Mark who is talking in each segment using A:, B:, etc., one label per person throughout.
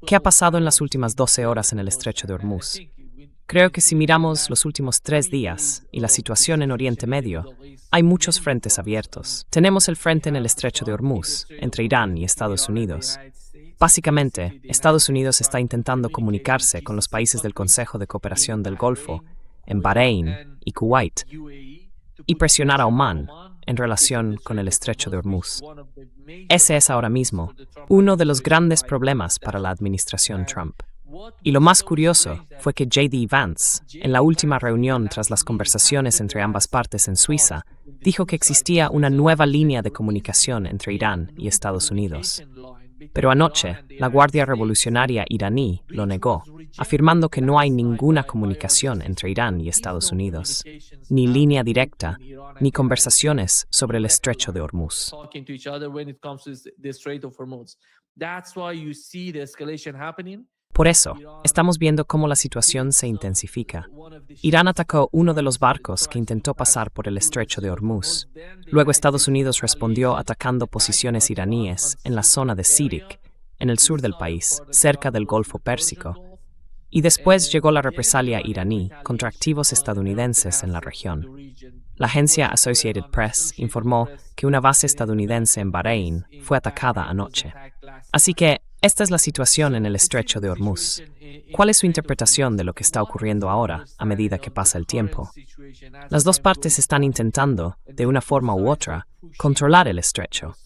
A: ¿Qué ha pasado en las últimas 12 horas en el estrecho de Hormuz? Creo que si miramos los últimos 3 días y la situación en Oriente Medio, hay muchos frentes abiertos. Tenemos el frente en el estrecho de Hormuz, entre Irán y Estados Unidos. Básicamente, Estados Unidos está intentando comunicarse con los países del Consejo de Cooperación del Golfo, en Bahrein y Kuwait, y presionar a Omán en relación con el estrecho de Hormuz. Ese es ahora mismo uno de los grandes problemas para la administración Trump. Y lo más curioso fue que J.D. Vance, en la última reunión tras las conversaciones entre ambas partes en Suiza, dijo que existía una nueva línea de comunicación entre Irán y Estados Unidos. Pero anoche, la Guardia Revolucionaria iraní lo negó, afirmando que no hay ninguna comunicación entre Irán y Estados Unidos, ni línea directa, ni conversaciones sobre el estrecho de Hormuz. Por eso, estamos viendo cómo la situación se intensifica. Irán atacó uno de los barcos que intentó pasar por el estrecho de Hormuz. Luego Estados Unidos respondió atacando posiciones iraníes en la zona de Sirik, en el sur del país, cerca del Golfo Pérsico. Y después llegó la represalia iraní contra activos estadounidenses en la región. La agencia Associated Press informó que una base estadounidense en Bahrein fue atacada anoche. Así que, esta es la situación en el estrecho de Hormuz. ¿Cuál es su interpretación de lo que está ocurriendo ahora a medida que pasa el tiempo? Las dos partes están intentando, de una forma u otra, controlar el estrecho.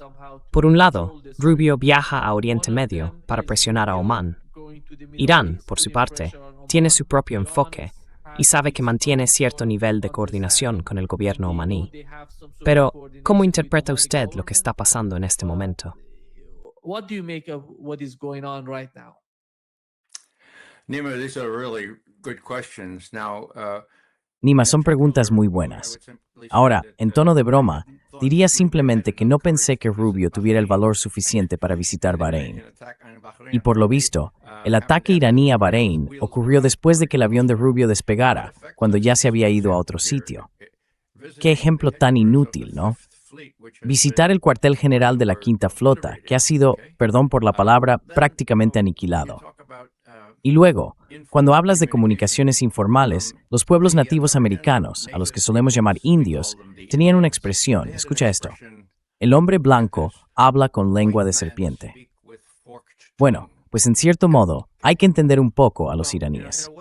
A: Por un lado, Rubio viaja a Oriente Medio para presionar a Omán. Irán, por su parte, tiene su propio enfoque y sabe que mantiene cierto nivel de coordinación con el gobierno omaní. Pero, ¿cómo interpreta usted lo que está pasando en este momento?
B: What do you make of what is going on right now?
C: Nima, these are really good questions. Now,
D: Nima, son preguntas muy buenas. Ahora, en tono de broma, diría simplemente que no pensé que Rubio tuviera el valor suficiente para visitar Bahrein. Y por lo visto, el ataque iraní a Bahrein ocurrió después de que el avión de Rubio despegara, cuando ya se había ido a otro sitio. Qué ejemplo tan inútil, ¿no? Visitar el cuartel general de la Quinta Flota, que ha sido, perdón por la palabra, prácticamente aniquilado. Y luego, cuando hablas de comunicaciones informales, los pueblos nativos americanos, a los que solemos llamar indios, tenían una expresión, escucha esto: el hombre blanco habla con lengua de serpiente. Bueno, pues en cierto modo, hay que entender un poco a los iraníes.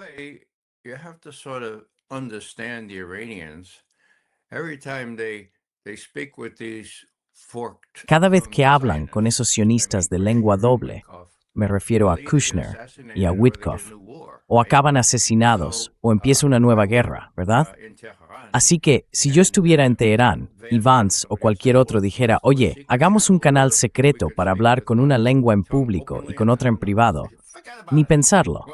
D: Cada vez que hablan con esos sionistas de lengua doble, me refiero a Kushner y a Witkoff, o acaban asesinados o empieza una nueva guerra, ¿verdad? Así que, si yo estuviera en Teherán y Vance o cualquier otro dijera, oye, hagamos un canal secreto para hablar con una lengua en público y con otra en privado, ni pensarlo.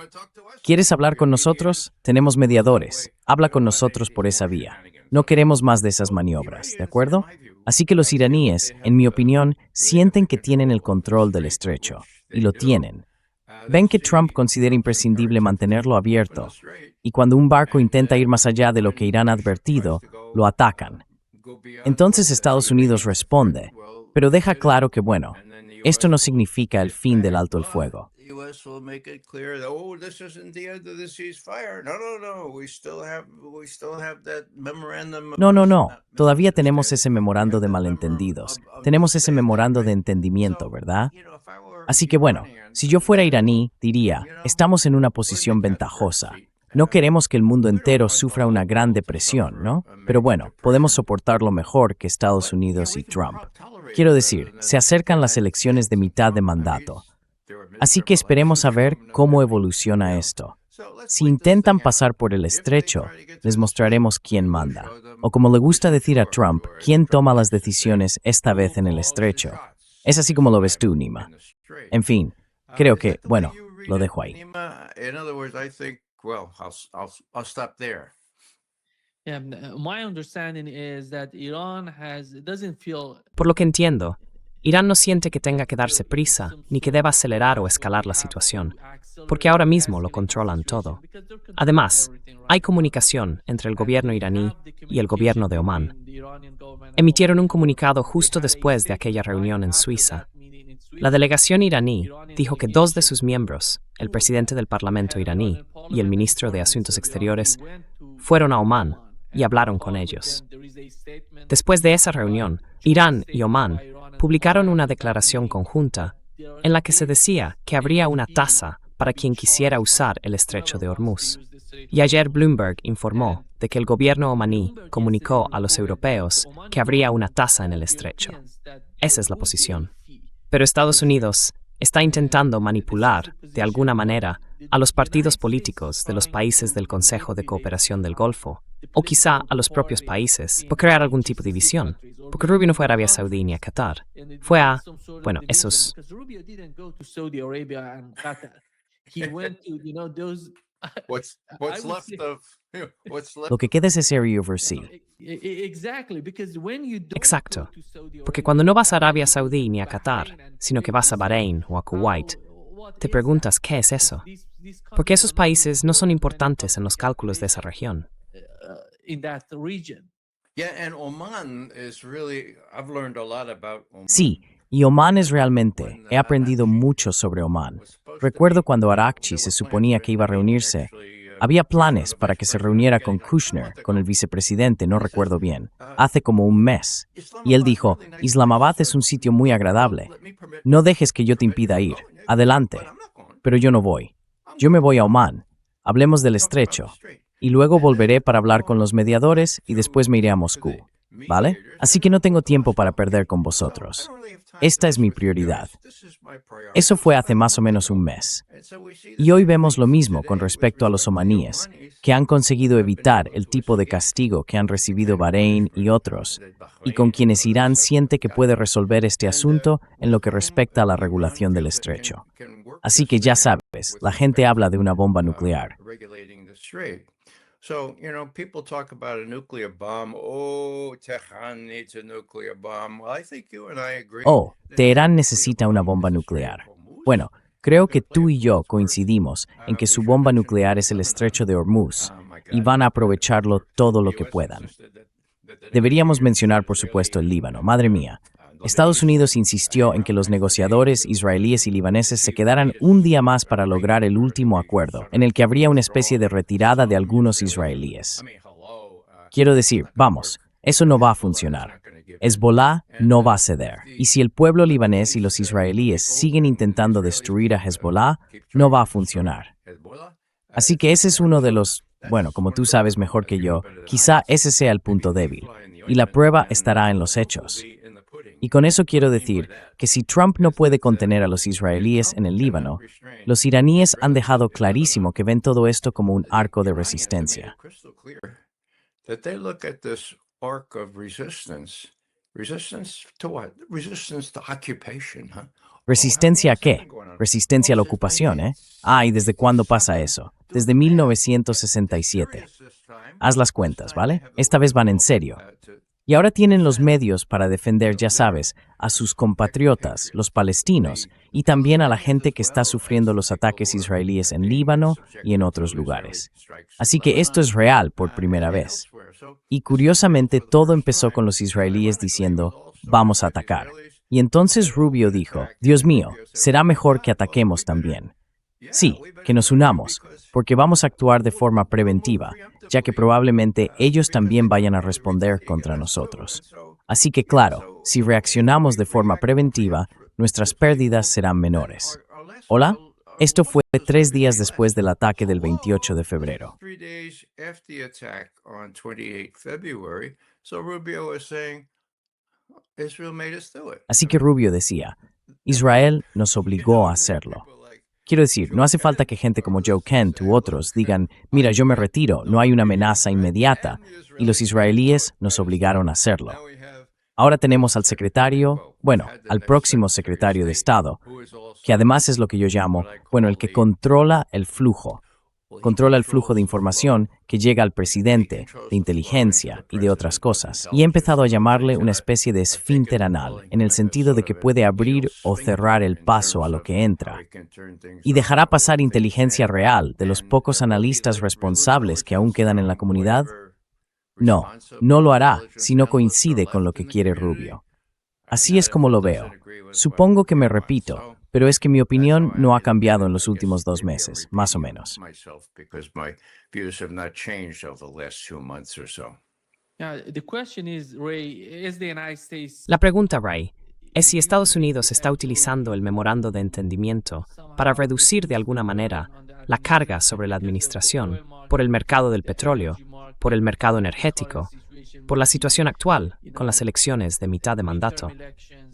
D: ¿Quieres hablar con nosotros? Tenemos mediadores. Habla con nosotros por esa vía. No queremos más de esas maniobras, ¿de acuerdo? Así que los iraníes, en mi opinión, sienten que tienen el control del estrecho, y lo tienen. Ven que Trump considera imprescindible mantenerlo abierto, y cuando un barco intenta ir más allá de lo que Irán ha advertido, lo atacan. Entonces Estados Unidos responde, pero deja claro que, bueno, esto no significa el fin del alto el fuego. No. Todavía tenemos ese memorando de malentendidos. Tenemos ese memorando de entendimiento, ¿verdad? Así que bueno, si yo fuera iraní, diría, estamos en una posición ventajosa. No queremos que el mundo entero sufra una gran depresión, ¿no? Pero bueno, podemos soportarlo mejor que Estados Unidos y Trump. Quiero decir, se acercan las elecciones de mitad de mandato. Así que esperemos a ver cómo evoluciona esto. Si intentan pasar por el estrecho, les mostraremos quién manda. O como le gusta decir a Trump, quién toma las decisiones esta vez en el estrecho. Es así como lo ves tú, Nima. En fin, creo que, bueno, lo dejo ahí.
A: Por lo que entiendo, Irán no siente que tenga que darse prisa, ni que deba acelerar o escalar la situación, porque ahora mismo lo controlan todo. Además, hay comunicación entre el gobierno iraní y el gobierno de Omán. Emitieron un comunicado justo después de aquella reunión en Suiza. La delegación iraní dijo que dos de sus miembros, el presidente del Parlamento iraní y el ministro de Asuntos Exteriores, fueron a Omán y hablaron con ellos. Después de esa reunión, Irán y Omán publicaron una declaración conjunta en la que se decía que habría una tasa para quien quisiera usar el estrecho de Hormuz. Y ayer Bloomberg informó de que el gobierno omaní comunicó a los europeos que habría una tasa en el estrecho. Esa es la posición. Pero Estados Unidos está intentando manipular, de alguna manera, a los partidos políticos de los países del Consejo de Cooperación del Golfo, o quizá a los propios países, por crear algún tipo de división. Porque Rubio no fue a Arabia Saudí ni a Qatar. Fue a, bueno, esos...
D: Lo que queda es ese area oversea.
A: Exacto. Porque cuando no vas a Arabia Saudí ni a Qatar, sino que vas a Bahrein o a Kuwait, te preguntas ¿qué es eso? Porque esos países no son importantes en los cálculos de esa región.
D: Sí, y Omán es realmente, he aprendido mucho sobre Omán. Recuerdo cuando Arakchi se suponía que iba a reunirse, había planes para que se reuniera con Kushner, con el vicepresidente, no recuerdo bien, hace como un mes. Y él dijo, Islamabad es un sitio muy agradable. No dejes que yo te impida ir. Adelante. Pero yo no voy. Yo me voy a Omán. Hablemos del estrecho. Y luego volveré para hablar con los mediadores y después me iré a Moscú. ¿Vale? Así que no tengo tiempo para perder con vosotros. Esta es mi prioridad. Eso fue hace más o menos un mes. Y hoy vemos lo mismo con respecto a los omaníes, que han conseguido evitar el tipo de castigo que han recibido Bahrein y otros, y con quienes Irán siente que puede resolver este asunto en lo que respecta a la regulación del estrecho. Así que ya sabes, la gente habla de una bomba nuclear.
C: So, people talk about a nuclear bomb. Oh, Tehran needs a nuclear bomb. Well, I think you and I agree.
D: Oh, Teherán necesita una bomba nuclear. Bueno, creo que tú y yo coincidimos en que su bomba nuclear es el estrecho de Hormuz y van a aprovecharlo todo lo que puedan. Deberíamos mencionar, por supuesto, el Líbano. Madre mía. Estados Unidos insistió en que los negociadores israelíes y libaneses se quedaran un día más para lograr el último acuerdo, en el que habría una especie de retirada de algunos israelíes. Quiero decir, vamos, eso no va a funcionar. Hezbollah no va a ceder. Y si el pueblo libanés y los israelíes siguen intentando destruir a Hezbollah, no va a funcionar. Así que ese es uno de los, bueno, como tú sabes mejor que yo, quizá ese sea el punto débil. Y la prueba estará en los hechos. Y con eso quiero decir que si Trump no puede contener a los israelíes en el Líbano, los iraníes han dejado clarísimo que ven todo esto como un arco de resistencia. ¿Resistencia a qué? Resistencia a la ocupación, ¿eh? Ah, ¿y desde cuándo pasa eso? Desde 1967. Haz las cuentas, ¿vale? Esta vez van en serio. Y ahora tienen los medios para defender, ya sabes, a sus compatriotas, los palestinos, y también a la gente que está sufriendo los ataques israelíes en Líbano y en otros lugares. Así que esto es real por primera vez. Y curiosamente todo empezó con los israelíes diciendo, vamos a atacar. Y entonces Rubio dijo, Dios mío, será mejor que ataquemos también. Sí, que nos unamos, porque vamos a actuar de forma preventiva, ya que probablemente ellos también vayan a responder contra nosotros. Así que claro, si reaccionamos de forma preventiva, nuestras pérdidas serán menores. ¿Hola? Esto fue 3 días después del ataque del 28 de febrero. Así que Rubio decía, Israel nos obligó a hacerlo. Quiero decir, no hace falta que gente como Joe Kent u otros digan, mira, yo me retiro, no hay una amenaza inmediata, y los israelíes nos obligaron a hacerlo. Ahora tenemos al secretario, bueno, al próximo secretario de Estado, que además es lo que yo llamo, bueno, el que controla el flujo de información que llega al presidente, de inteligencia y de otras cosas. Y he empezado a llamarle una especie de esfínter anal, en el sentido de que puede abrir o cerrar el paso a lo que entra. Y dejará pasar inteligencia real de los pocos analistas responsables que aún quedan en la comunidad. No, no lo hará si no coincide con lo que quiere Rubio. Así es como lo veo. Supongo que me repito, pero es que mi opinión no ha cambiado en los últimos 2 meses, más o menos.
A: La pregunta, Ray, es si Estados Unidos está utilizando el memorando de entendimiento para reducir de alguna manera la carga sobre la administración por el mercado del petróleo, por el mercado energético, por la situación actual con las elecciones de mitad de mandato.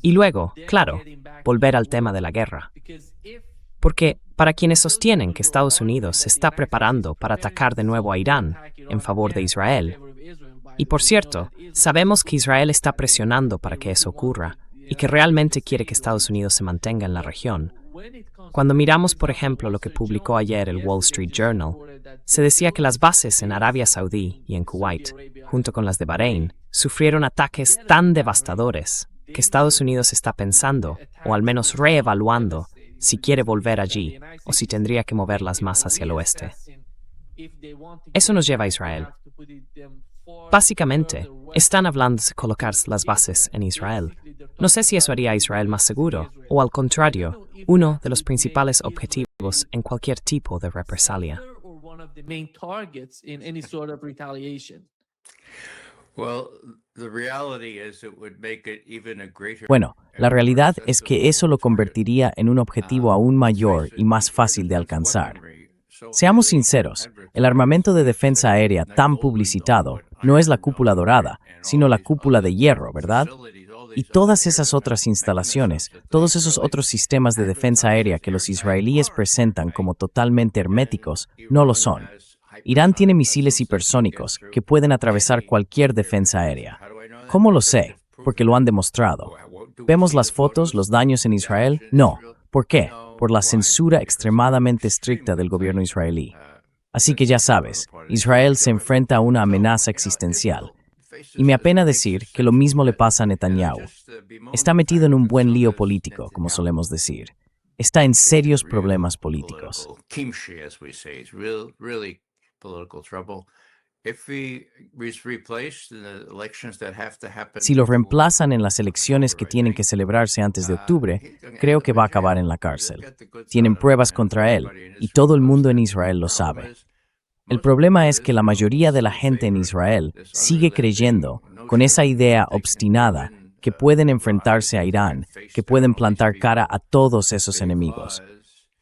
A: Y luego, claro, volver al tema de la guerra. Porque para quienes sostienen que Estados Unidos se está preparando para atacar de nuevo a Irán en favor de Israel, y por cierto, sabemos que Israel está presionando para que eso ocurra y que realmente quiere que Estados Unidos se mantenga en la región. Cuando miramos, por ejemplo, lo que publicó ayer el Wall Street Journal, se decía que las bases en Arabia Saudí y en Kuwait, junto con las de Bahrein, sufrieron ataques tan devastadores que Estados Unidos está pensando, o al menos reevaluando, si quiere volver allí o si tendría que moverlas más hacia el oeste. Eso nos lleva a Israel. Básicamente, están hablando de colocar las bases en Israel. No sé si eso haría a Israel más seguro, o al contrario, uno de los principales objetivos en cualquier tipo de represalia.
D: Bueno, la realidad es que eso lo convertiría en un objetivo aún mayor y más fácil de alcanzar. Seamos sinceros, el armamento de defensa aérea tan publicitado no es la cúpula dorada, sino la cúpula de hierro, ¿verdad? Y todas esas otras instalaciones, todos esos otros sistemas de defensa aérea que los israelíes presentan como totalmente herméticos, no lo son. Irán tiene misiles hipersónicos que pueden atravesar cualquier defensa aérea. ¿Cómo lo sé? Porque lo han demostrado. ¿Vemos las fotos, los daños en Israel? No. ¿Por qué? Por la censura extremadamente estricta del gobierno israelí. Así que ya sabes, Israel se enfrenta a una amenaza existencial. Y me apena decir que lo mismo le pasa a Netanyahu. Está metido en un buen lío político, como solemos decir. Está en serios problemas políticos. Si lo reemplazan en las elecciones que tienen que celebrarse antes de octubre, creo que va a acabar en la cárcel. Tienen pruebas contra él, y todo el mundo en Israel lo sabe. El problema es que la mayoría de la gente en Israel sigue creyendo, con esa idea obstinada, que pueden enfrentarse a Irán, que pueden plantar cara a todos esos enemigos.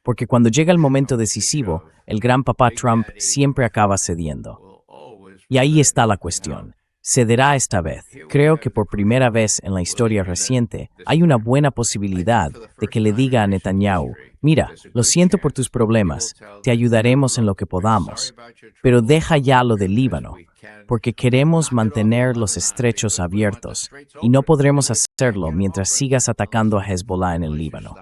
D: Porque cuando llega el momento decisivo, el gran papá Trump siempre acaba cediendo. Y ahí está la cuestión. Cederá esta vez. Creo que por primera vez en la historia reciente hay una buena posibilidad de que le diga a Netanyahu: mira, lo siento por tus problemas, te ayudaremos en lo que podamos, pero deja ya lo del Líbano, porque queremos mantener los estrechos abiertos y no podremos hacerlo mientras sigas atacando a Hezbollah en el Líbano.